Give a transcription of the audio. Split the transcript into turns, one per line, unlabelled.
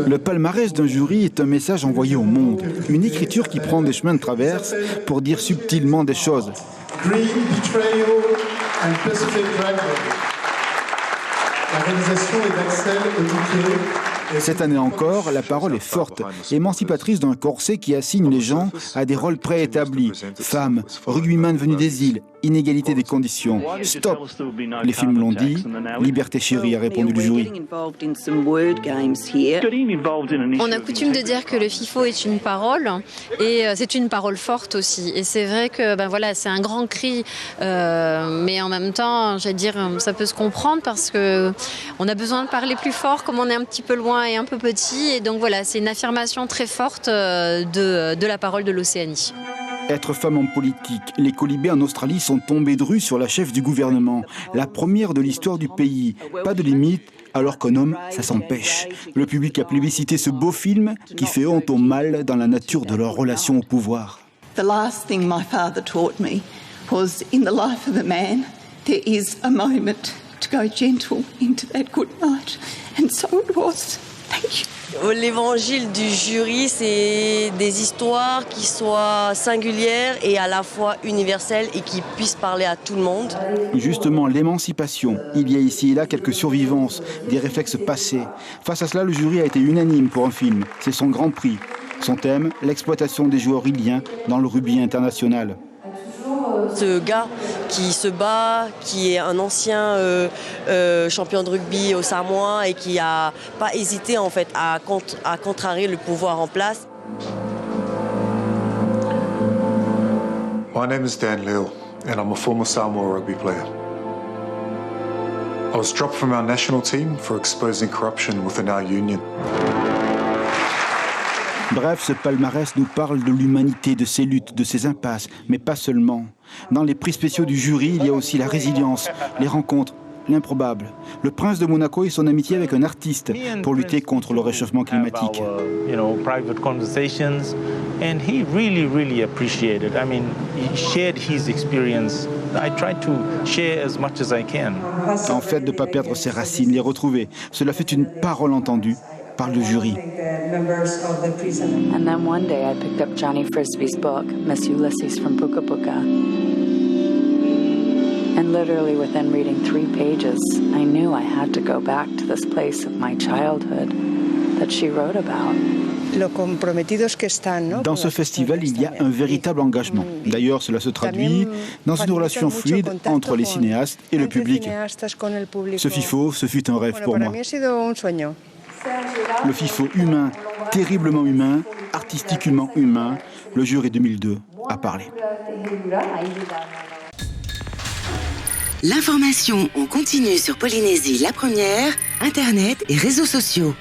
Le palmarès d'un jury est un message envoyé au monde, une écriture qui prend des chemins de traverse pour dire subtilement des choses.
Green Betrayal and Pacific Dragon. La réalisation est d'Axel Oduké.
Cette année encore, la parole est forte, émancipatrice d'un corset qui assigne les gens à des rôles préétablis. Femmes, rugbyman venus des îles, inégalité des conditions. Stop! Les films l'ont dit, Liberté chérie, a répondu le jury.
On a coutume de dire que le FIFO est une parole, et c'est une parole forte aussi. Et c'est vrai que c'est un grand cri, mais en même temps, j'allais dire, ça peut se comprendre parce qu'on a besoin de parler plus fort comme on est un petit peu loin et un peu petit. Et donc voilà, c'est une affirmation très forte de la parole de l'Océanie.
Être femme en politique, les colibés en Australie sont tombés de rue sur la chef du gouvernement. La première de l'histoire du pays. Pas de limite, alors qu'un homme, ça s'empêche. Le public a plébiscité ce beau film qui fait honte aux mâles dans la nature de leur relation au pouvoir.
The last thing my father taught me was in the life of a man, there is a moment to go gentle into that good night. And so it was. Thank you.
L'évangile du jury, c'est des histoires qui soient singulières et à la fois universelles et qui puissent parler à tout le monde.
Justement, l'émancipation. Il y a ici et là quelques survivances, des réflexes passés. Face à cela, le jury a été unanime pour un film. C'est son grand prix. Son thème, l'exploitation des joueurs iliens dans le rugby international.
Ce gars qui se bat, qui est un ancien champion de rugby au Samoa et qui n'a pas hésité en fait à contrarier le pouvoir en place.
My name is Dan Leal and I'm a former Samoa rugby player. I was dropped from our national team for exposing corruption within our union.
Bref, ce palmarès nous parle de l'humanité, de ses luttes, de ses impasses, mais pas seulement. Dans les prix spéciaux du jury, il y a aussi la résilience, les rencontres, l'improbable. Le prince de Monaco et son amitié avec un artiste pour lutter contre le réchauffement climatique.
Private conversations, and he really appreciated. I mean, he shared his experience. I tried to share as much as I can.
En fait, de ne pas perdre ses racines, les retrouver. Cela fait une parole entendue par le jury.
And then one day I picked up Johnny Frisbee's book, Miss Ulysses from Puka Puka. And literally within reading 3 pages, I knew I had to go back to this place of my childhood that she wrote about.
Dans ce festival, il y a un véritable engagement. D'ailleurs, cela se traduit dans une relation fluide entre les cinéastes et le public. Ce FIFO, ce fut un rêve pour moi. Le FIFO humain, terriblement humain, artistiquement humain, le jury 2002 a parlé.
L'information en continu sur Polynésie la première, Internet et réseaux sociaux.